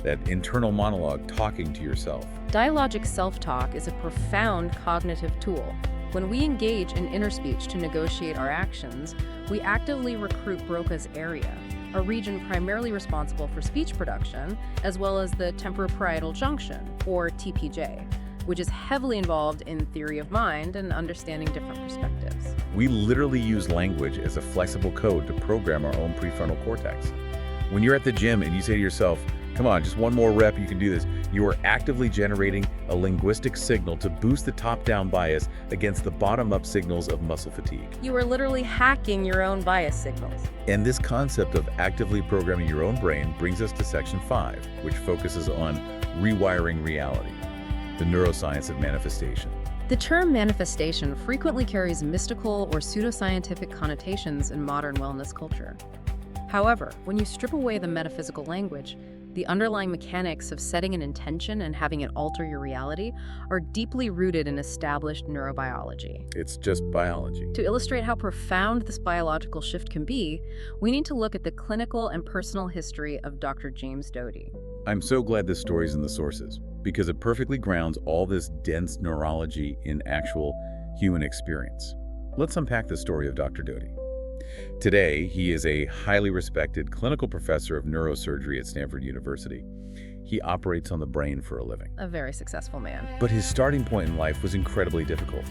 Speaker 1: That internal monologue talking to yourself.
Speaker 2: Dialogic self-talk is a profound cognitive tool. When we engage in inner speech to negotiate our actions, we actively recruit Broca's area, a region primarily responsible for speech production, as well as the temporoparietal junction, or TPJ, which is heavily involved in theory of mind and understanding different perspectives.
Speaker 1: We literally use language as a flexible code to program our own prefrontal cortex. When you're at the gym and you say to yourself, come on, just one more rep, you can do this. You are actively generating a linguistic signal to boost the top-down bias against the bottom-up signals of muscle fatigue.
Speaker 2: You are literally hacking your own bias signals.
Speaker 1: And this concept of actively programming your own brain brings us to section 5, which focuses on rewiring reality, the neuroscience of manifestation.
Speaker 2: The term manifestation frequently carries mystical or pseudoscientific connotations in modern wellness culture. However, when you strip away the metaphysical language, the underlying mechanics of setting an intention and having it alter your reality are deeply rooted in established neurobiology.
Speaker 1: It's just biology.
Speaker 2: To illustrate how profound this biological shift can be, we need to look at the clinical and personal history of Dr. James Doty.
Speaker 1: I'm so glad this story's in the sources, because it perfectly grounds all this dense neurology in actual human experience. Let's unpack the story of Dr. Doty. Today, he is a highly respected clinical professor of neurosurgery at Stanford University. He operates on the brain for a living.
Speaker 2: A very successful man.
Speaker 1: But his starting point in life was incredibly difficult.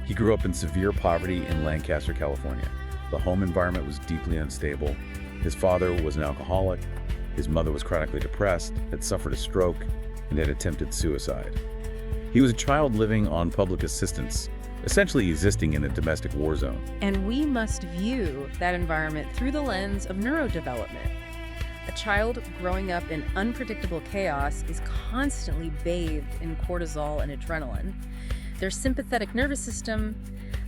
Speaker 1: He grew up in severe poverty in Lancaster, California. The home environment was deeply unstable. His father was an alcoholic. His mother was chronically depressed, had suffered a stroke, and had attempted suicide. He was a child living on public assistance, essentially existing in a domestic war zone.
Speaker 2: And we must view that environment through the lens of neurodevelopment. A child growing up in unpredictable chaos is constantly bathed in cortisol and adrenaline. Their sympathetic nervous system,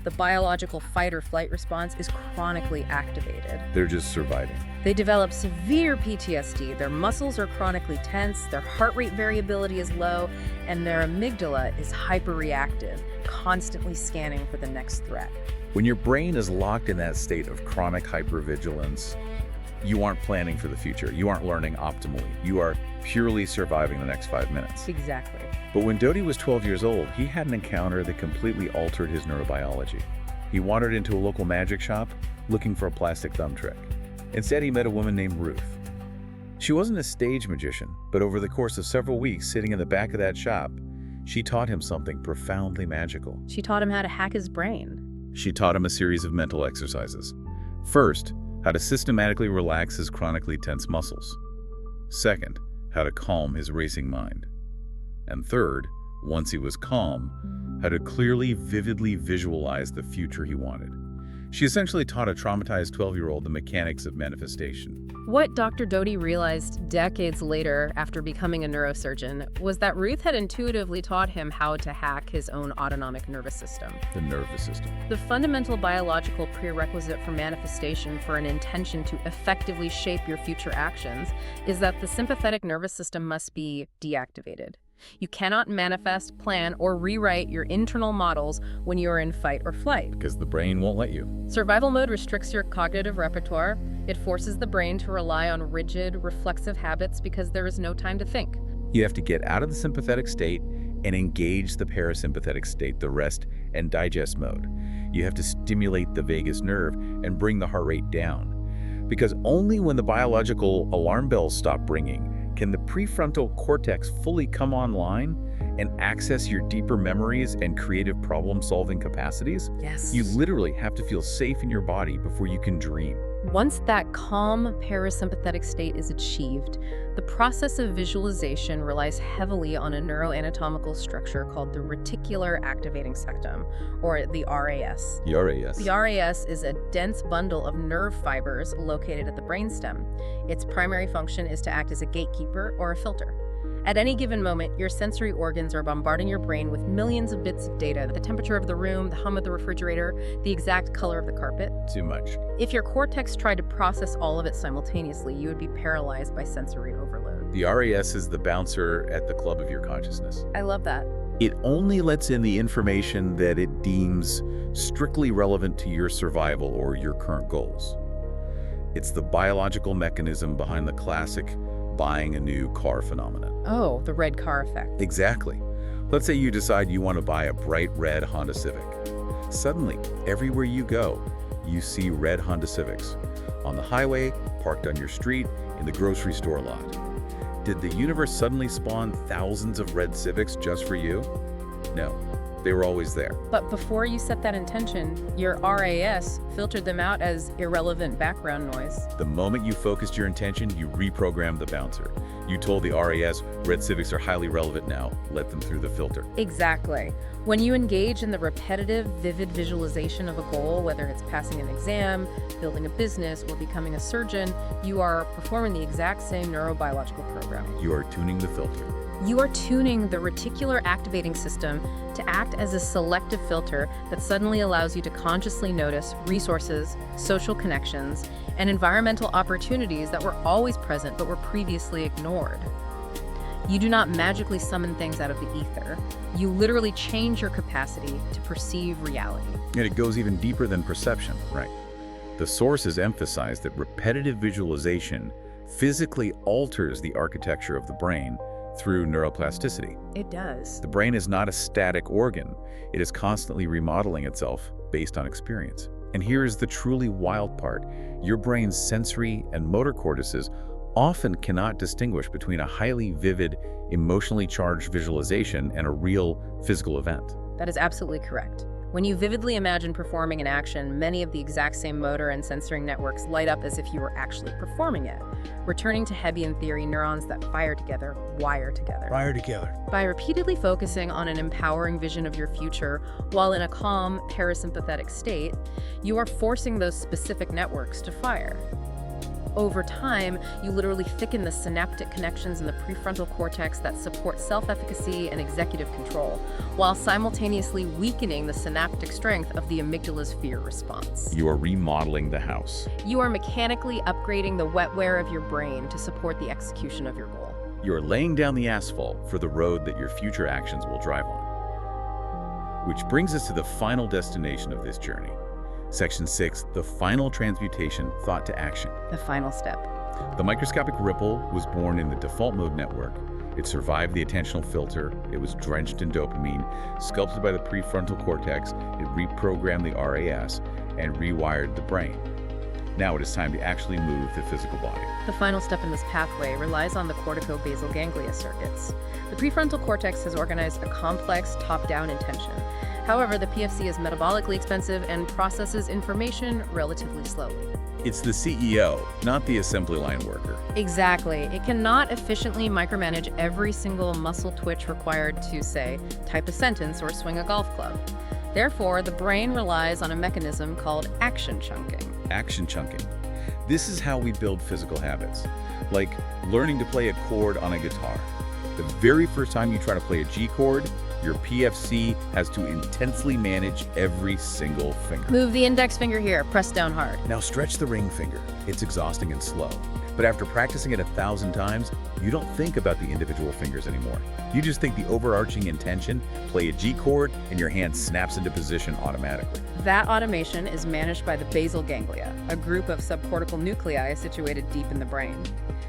Speaker 2: the biological fight or flight response, is chronically activated.
Speaker 1: They're just surviving.
Speaker 2: They develop severe PTSD. Their muscles are chronically tense, their heart rate variability is low, and their amygdala is hyperreactive, constantly scanning for the next threat.
Speaker 1: When your brain is locked in that state of chronic hypervigilance, you aren't planning for the future. You aren't learning optimally. You are purely surviving the next 5 minutes.
Speaker 2: Exactly.
Speaker 1: But when Dodi was 12 years old, he had an encounter that completely altered his neurobiology. He wandered into a local magic shop looking for a plastic thumb trick. Instead, he met a woman named Ruth. She wasn't a stage magician, but over the course of several weeks sitting in the back of that shop, she taught him something profoundly magical.
Speaker 2: She taught him how to hack his brain.
Speaker 1: She taught him a series of mental exercises. First, how to systematically relax his chronically tense muscles. Second, how to calm his racing mind. And third, once he was calm, how to clearly, vividly visualize the future he wanted. She essentially taught a traumatized 12-year-old the mechanics of manifestation.
Speaker 2: What Dr. Dodi realized decades later after becoming a neurosurgeon was that Ruth had intuitively taught him how to hack his own autonomic nervous system.
Speaker 1: The nervous system.
Speaker 2: The fundamental biological prerequisite for manifestation for an intention to effectively shape your future actions is that the sympathetic nervous system must be deactivated. You cannot manifest, plan, or rewrite your internal models when you're in fight or flight.
Speaker 1: Because the brain won't let you.
Speaker 2: Survival mode restricts your cognitive repertoire. It forces the brain to rely on rigid, reflexive habits because there is no time to think.
Speaker 1: You have to get out of the sympathetic state and engage the parasympathetic state, the rest and digest mode. You have to stimulate the vagus nerve and bring the heart rate down. Because only when the biological alarm bells stop ringing can the prefrontal cortex fully come online and access your deeper memories and creative problem-solving capacities.
Speaker 2: Yes.
Speaker 1: You literally have to feel safe in your body before you can dream.
Speaker 2: Once that calm parasympathetic state is achieved, the process of visualization relies heavily on a neuroanatomical structure called the reticular activating septum, or the RAS.
Speaker 1: The RAS.
Speaker 2: The RAS is a dense bundle of nerve fibers located at the brainstem. Its primary function is to act as a gatekeeper or a filter. At any given moment, your sensory organs are bombarding your brain with millions of bits of data: the temperature of the room, the hum of the refrigerator, the exact color of the carpet.
Speaker 1: Too much.
Speaker 2: If your cortex tried to process all of it simultaneously, you would be paralyzed by sensory overload.
Speaker 1: The RAS is the bouncer at the club of your consciousness.
Speaker 2: I love that.
Speaker 1: It only lets in the information that it deems strictly relevant to your survival or your current goals. It's the biological mechanism behind the classic buying a new car phenomenon.
Speaker 2: Oh, the red car effect.
Speaker 1: Exactly. Let's say you decide you want to buy a bright red Honda Civic. Suddenly, everywhere you go, you see red Honda Civics. On the highway, parked on your street, in the grocery store lot. Did the universe suddenly spawn thousands of red Civics just for you? No, they were always there.
Speaker 2: But before you set that intention, your RAS filtered them out as irrelevant background noise.
Speaker 1: The moment you focused your intention, you reprogrammed the bouncer. You told the RAS, red Civics are highly relevant now, let them through the filter.
Speaker 2: Exactly. When you engage in the repetitive, vivid visualization of a goal, whether it's passing an exam, building a business, or becoming a surgeon, you are performing the exact same neurobiological programming.
Speaker 1: You are tuning the filter.
Speaker 2: You are tuning the reticular activating system to act as a selective filter that suddenly allows you to consciously notice resources, social connections, and environmental opportunities that were always present but were previously ignored. You do not magically summon things out of the ether. You literally change your capacity to perceive reality.
Speaker 1: And it goes even deeper than perception, right? The sources emphasize that repetitive visualization physically alters the architecture of the brain through neuroplasticity.
Speaker 2: It does.
Speaker 1: The brain is not a static organ. It is constantly remodeling itself based on experience. And here is the truly wild part. Your brain's sensory and motor cortices often cannot distinguish between a highly vivid, emotionally charged visualization and a real physical event.
Speaker 2: That is absolutely correct. When you vividly imagine performing an action, many of the exact same motor and sensory networks light up as if you were actually performing it. Returning to Hebbian theory, neurons that fire together wire together. By repeatedly focusing on an empowering vision of your future while in a calm, parasympathetic state, you are forcing those specific networks to fire. over time, you literally thicken the synaptic connections in the prefrontal cortex that support self-efficacy and executive control, while simultaneously weakening the synaptic strength of the amygdala's fear response.
Speaker 1: You are remodeling the house.
Speaker 2: You are mechanically upgrading the wetware of your brain to support the execution of your goal.
Speaker 1: You are laying down the asphalt for the road that your future actions will drive on. Which brings us to the final destination of this journey. Section 6, the final transmutation, thought to action.
Speaker 2: The final step.
Speaker 1: The microscopic ripple was born in the default mode network. It survived the attentional filter. It was drenched in dopamine, sculpted by the prefrontal cortex. It reprogrammed the RAS and rewired the brain. Now it is time to actually move the physical body.
Speaker 2: The final step in this pathway relies on the cortico-basal ganglia circuits. The prefrontal cortex has organized a complex top-down intention. However, the PFC is metabolically expensive and processes information relatively slowly.
Speaker 1: It's the CEO, not the assembly line worker.
Speaker 2: Exactly. It cannot efficiently micromanage every single muscle twitch required to, say, type a sentence or swing a golf club. Therefore, the brain relies on a mechanism called action chunking.
Speaker 1: Action chunking. This is how we build physical habits, like learning to play a chord on a guitar. The very first time you try to play a G chord, your PFC has to intensely manage every single finger.
Speaker 2: Move the index finger here, press down hard.
Speaker 1: Now stretch the ring finger. It's exhausting and slow. But after practicing it 1,000 times, you don't think about the individual fingers anymore. You just think the overarching intention, play a G chord, and your hand snaps into position automatically.
Speaker 2: That automation is managed by the basal ganglia, a group of subcortical nuclei situated deep in the brain.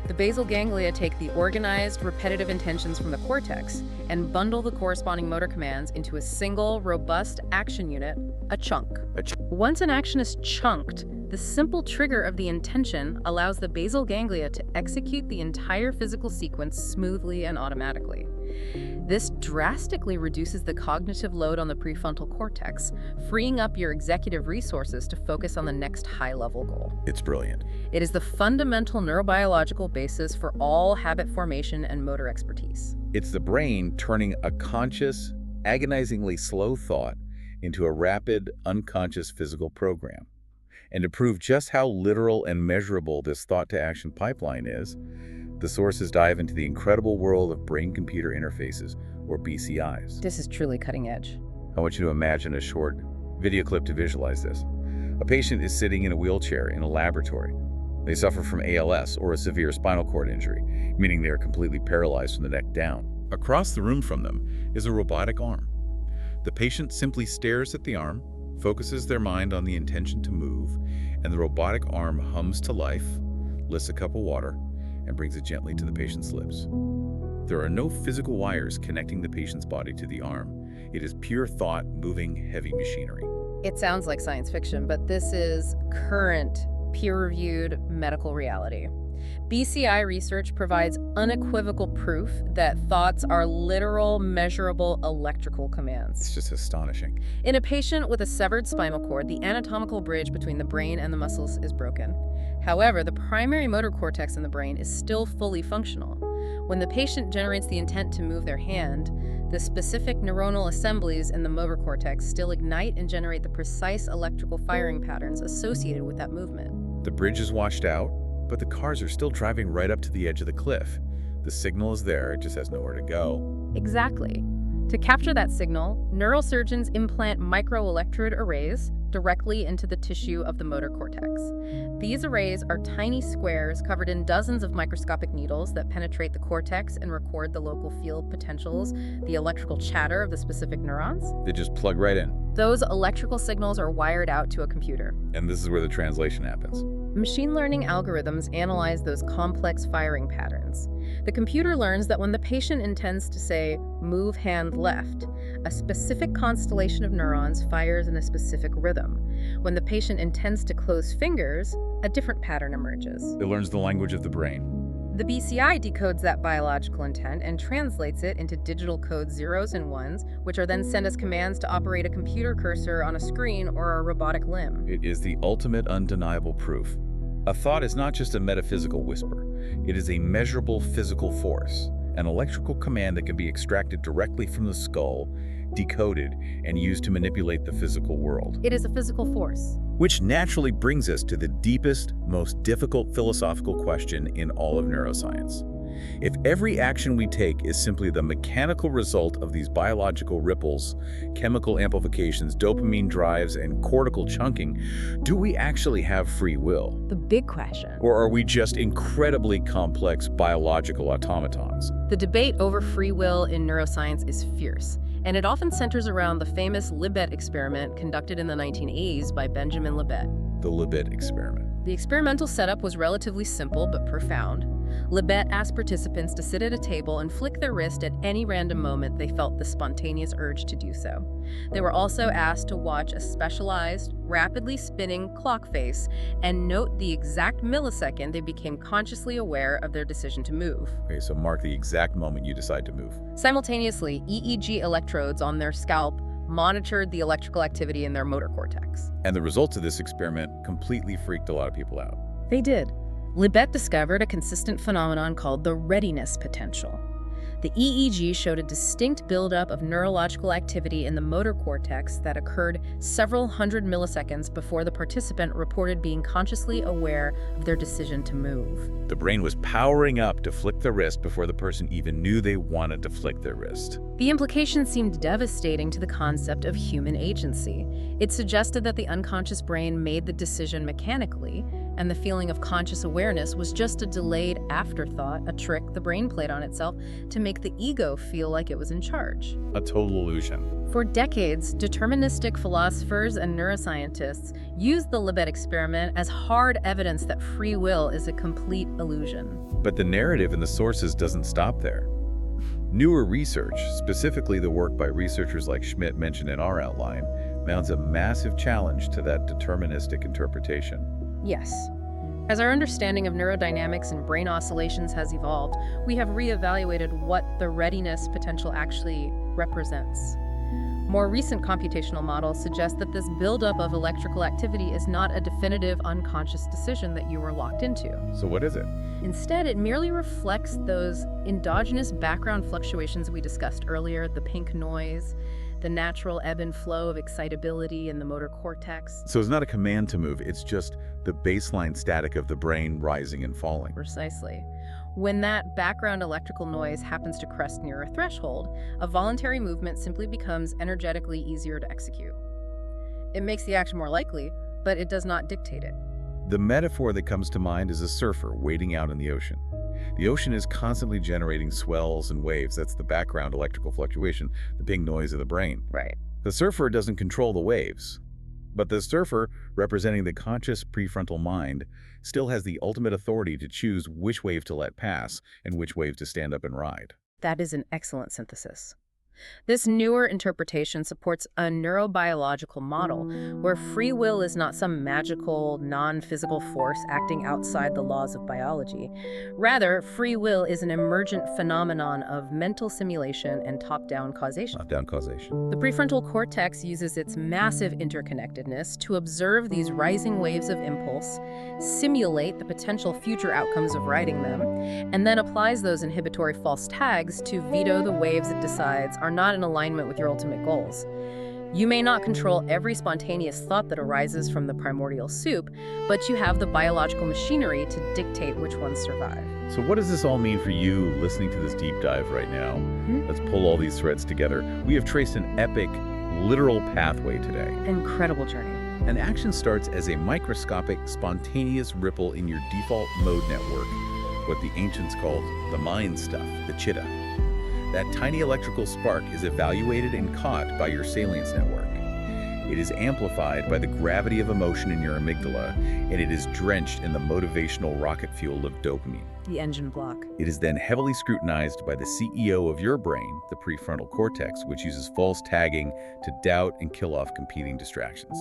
Speaker 2: The basal ganglia take the organized, repetitive intentions from the cortex and bundle the corresponding motor commands into a single, robust action unit, a chunk. Once an action is chunked, the simple trigger of the intention allows the basal ganglia to execute the entire physical sequence smoothly and automatically. This drastically reduces the cognitive load on the prefrontal cortex, freeing up your executive resources to focus on the next high-level goal.
Speaker 1: It's brilliant.
Speaker 2: It is the fundamental neurobiological basis for all habit formation and motor expertise.
Speaker 1: It's the brain turning a conscious, agonizingly slow thought into a rapid, unconscious physical program. And to prove just how literal and measurable this thought-to-action pipeline is, the sources dive into the incredible world of brain-computer interfaces, or BCIs.
Speaker 2: This is truly cutting edge.
Speaker 1: I want you to imagine a short video clip to visualize this. A patient is sitting in a wheelchair in a laboratory. They suffer from ALS, or a severe spinal cord injury, meaning they are completely paralyzed from the neck down. Across the room from them is a robotic arm. The patient simply stares at the arm, focuses their mind on the intention to move, and the robotic arm hums to life, lifts a cup of water, and brings it gently to the patient's lips. There are no physical wires connecting the patient's body to the arm. It is pure thought moving heavy machinery.
Speaker 2: It sounds like science fiction, but this is current, peer-reviewed medical reality. BCI research provides unequivocal proof that thoughts are literal, measurable electrical commands.
Speaker 1: It's just astonishing.
Speaker 2: In a patient with a severed spinal cord, the anatomical bridge between the brain and the muscles is broken. However, the primary motor cortex in the brain is still fully functional. When the patient generates the intent to move their hand, the specific neuronal assemblies in the motor cortex still ignite and generate the precise electrical firing patterns associated with that movement.
Speaker 1: The bridge is washed out, but the cars are still driving right up to the edge of the cliff. The signal is there, it just has nowhere to go.
Speaker 2: Exactly. To capture that signal, neurosurgeons implant microelectrode arrays directly into the tissue of the motor cortex. These arrays are tiny squares covered in dozens of microscopic needles that penetrate the cortex and record the local field potentials, the electrical chatter of the specific neurons.
Speaker 1: They just plug right in.
Speaker 2: Those electrical signals are wired out to a computer.
Speaker 1: And this is where the translation happens.
Speaker 2: Machine learning algorithms analyze those complex firing patterns. The computer learns that when the patient intends to, say, move hand left, a specific constellation of neurons fires in a specific rhythm. When the patient intends to close fingers, a different pattern emerges.
Speaker 1: It learns the language of the brain.
Speaker 2: The BCI decodes that biological intent and translates it into digital code zeros and ones, which are then sent as commands to operate a computer cursor on a screen or a robotic limb.
Speaker 1: It is the ultimate undeniable proof. A thought is not just a metaphysical whisper. It is a measurable physical force, an electrical command that can be extracted directly from the skull, decoded, and used to manipulate the physical world.
Speaker 2: It is a physical force.
Speaker 1: Which naturally brings us to the deepest, most difficult philosophical question in all of neuroscience. If every action we take is simply the mechanical result of these biological ripples, chemical amplifications, dopamine drives, and cortical chunking, do we actually have free will?
Speaker 2: The big question.
Speaker 1: Or are we just incredibly complex biological automatons?
Speaker 2: The debate over free will in neuroscience is fierce, and it often centers around the famous Libet experiment conducted in the 1980s by Benjamin Libet.
Speaker 1: The Libet experiment.
Speaker 2: The experimental setup was relatively simple but profound. Libet asked participants to sit at a table and flick their wrist at any random moment they felt the spontaneous urge to do so. They were also asked to watch a specialized, rapidly spinning clock face and note the exact millisecond they became consciously aware of their decision to move.
Speaker 1: Okay, so mark the exact moment you decide to move.
Speaker 2: Simultaneously, EEG electrodes on their scalp monitored the electrical activity in their motor cortex.
Speaker 1: And the results of this experiment completely freaked a lot of people out.
Speaker 2: They did. Libet discovered a consistent phenomenon called the readiness potential. The EEG showed a distinct buildup of neurological activity in the motor cortex that occurred several hundred milliseconds before the participant reported being consciously aware of their decision to move.
Speaker 1: The brain was powering up to flick the wrist before the person even knew they wanted to flick their wrist.
Speaker 2: The implication seemed devastating to the concept of human agency. It suggested that the unconscious brain made the decision mechanically, and the feeling of conscious awareness was just a delayed afterthought, a trick the brain played on itself to make the ego feel like it was in charge.
Speaker 1: A total illusion.
Speaker 2: For decades, deterministic philosophers and neuroscientists used the Libet experiment as hard evidence that free will is a complete illusion.
Speaker 1: But the narrative in the sources doesn't stop there. Newer research, specifically the work by researchers like Schmidt mentioned in our outline, mounts a massive challenge to that deterministic interpretation.
Speaker 2: Yes. As our understanding of neurodynamics and brain oscillations has evolved, we have reevaluated what the readiness potential actually represents. More recent computational models suggest that this buildup of electrical activity is not a definitive unconscious decision that you were locked into.
Speaker 1: So what is it?
Speaker 2: Instead, it merely reflects those endogenous background fluctuations we discussed earlier, the pink noise, the natural ebb and flow of excitability in the motor cortex.
Speaker 1: So it's not a command to move, it's just the baseline static of the brain rising and falling.
Speaker 2: Precisely. When that background electrical noise happens to crest near a threshold, a voluntary movement simply becomes energetically easier to execute. It makes the action more likely, but it does not dictate it.
Speaker 1: The metaphor that comes to mind is a surfer wading out in the ocean. The ocean is constantly generating swells and waves. That's the background electrical fluctuation, the ping noise of the brain.
Speaker 2: Right.
Speaker 1: The surfer doesn't control the waves, but the surfer, representing the conscious prefrontal mind, still has the ultimate authority to choose which wave to let pass and which wave to stand up and ride.
Speaker 2: That is an excellent synthesis. This newer interpretation supports a neurobiological model where free will is not some magical, non-physical force acting outside the laws of biology. Rather, free will is an emergent phenomenon of mental simulation and top-down causation.
Speaker 1: Top-down causation.
Speaker 2: The prefrontal cortex uses its massive interconnectedness to observe these rising waves of impulse, simulate the potential future outcomes of riding them, and then applies those inhibitory false tags to veto the waves it decides are not in alignment with your ultimate goals. You may not control every spontaneous thought that arises from the primordial soup, but you have the biological machinery to dictate which ones survive.
Speaker 1: So what does this all mean for you listening to this deep dive right now? Let's pull all these threads together. We have traced an epic, literal pathway today.
Speaker 2: Incredible journey.
Speaker 1: An action starts as a microscopic, spontaneous ripple in your default mode network, what the ancients called the mind stuff, the chitta. That tiny electrical spark is evaluated and caught by your salience network. It is amplified by the gravity of emotion in your amygdala, and it is drenched in the motivational rocket fuel of dopamine.
Speaker 2: The engine block.
Speaker 1: It is then heavily scrutinized by the CEO of your brain, the prefrontal cortex, which uses false tagging to doubt and kill off competing distractions.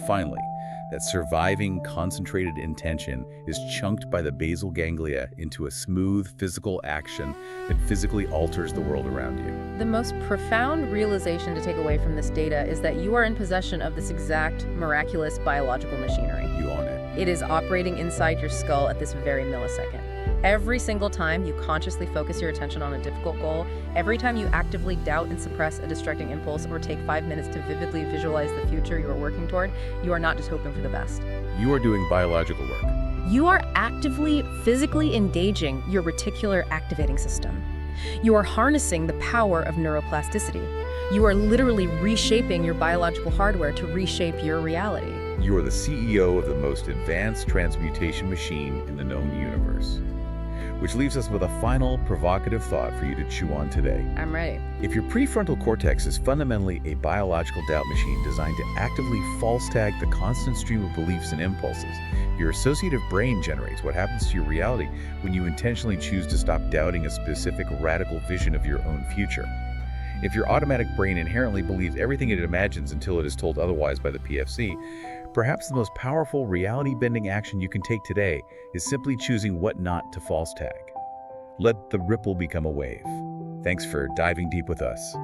Speaker 1: Finally, that surviving, concentrated intention is chunked by the basal ganglia into a smooth physical action that physically alters the world around you.
Speaker 2: The most profound realization to take away from this data is that you are in possession of this exact miraculous biological machinery.
Speaker 1: You own it.
Speaker 2: It is operating inside your skull at this very millisecond. Every single time you consciously focus your attention on a difficult goal, every time you actively doubt and suppress a distracting impulse or take 5 minutes to vividly visualize the future you are working toward, you are not just hoping for the best.
Speaker 1: You are doing biological work.
Speaker 2: You are actively, physically engaging your reticular activating system. You are harnessing the power of neuroplasticity. You are literally reshaping your biological hardware to reshape your reality.
Speaker 1: You are the CEO of the most advanced transmutation machine in the known universe. Which leaves us with a final provocative thought for you to chew on today.
Speaker 2: I'm ready.
Speaker 1: If your prefrontal cortex is fundamentally a biological doubt machine designed to actively false tag the constant stream of beliefs and impulses, your associative brain generates what happens to your reality when you intentionally choose to stop doubting a specific radical vision of your own future. If your automatic brain inherently believes everything it imagines until it is told otherwise by the PFC, perhaps the most powerful reality-bending action you can take today is simply choosing what not to false tag. Let the ripple become a wave. Thanks for diving deep with us.